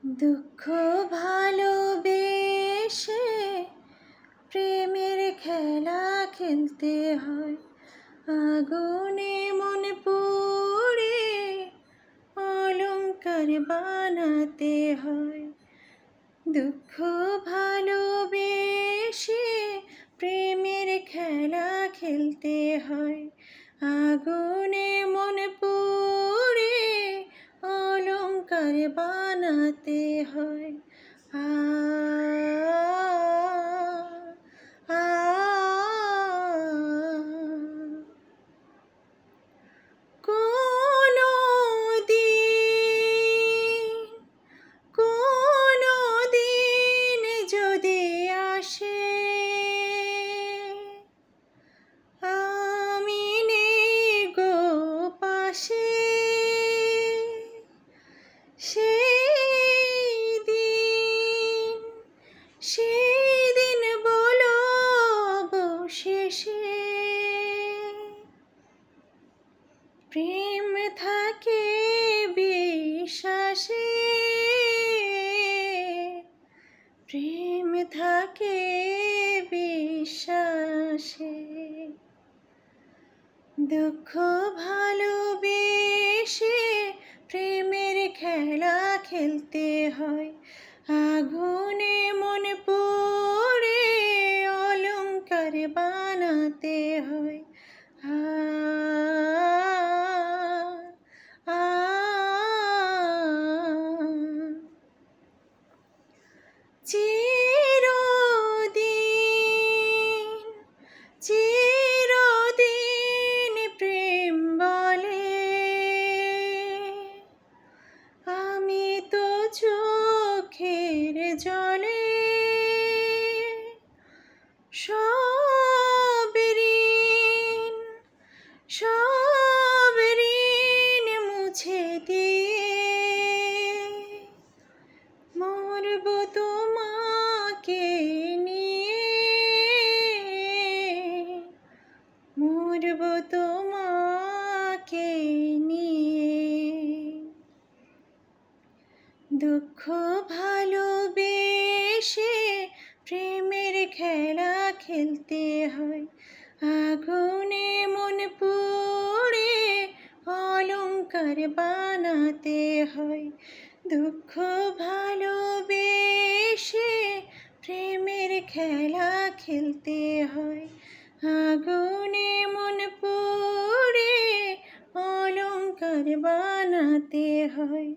দুঃখ ভালোবেসে প্রেমের খেলা খেলতে হয়, আগুনে মন পুড়ে অলংকার বানাতে হয়। দুঃখ ভালোবেসে প্রেমের খেলা খেলতে হয়, আগুনে মন পুড়ে অলংকার বানাতে হয়। আ আ কোনো দিন কোনো দিন যদি আসে আমি নেই গো পাশে, সেই দিন বলো অবশেষে প্রেম থাকে বিশ্বাসে, প্রেম থাকে বিশ্বাসে। দুঃখ ভালোবেসে প্রেমের খেলা খেলতে হয়, আগুনে মন পুড়ে অলংকার বানাতে হয়। আ আ চিরদিন চিরদিন প্রেম বলে আমি তো চোখের জলে সব ঋণ মুছে দিয়ে মরব তোমাকে নিয়ে, মরব তোমাকে নিয়ে। দুঃখ ভালোবেসে প্রেমের খেলা খেলতে হয়, আগুনে মন পুড়ে অলংকার বানাতে হয়। দুঃখ ভালোবেসে প্রেমের খেলা খেলতে হয়, আগুনে মন পুড়ে অলংকার বানাতে হয়।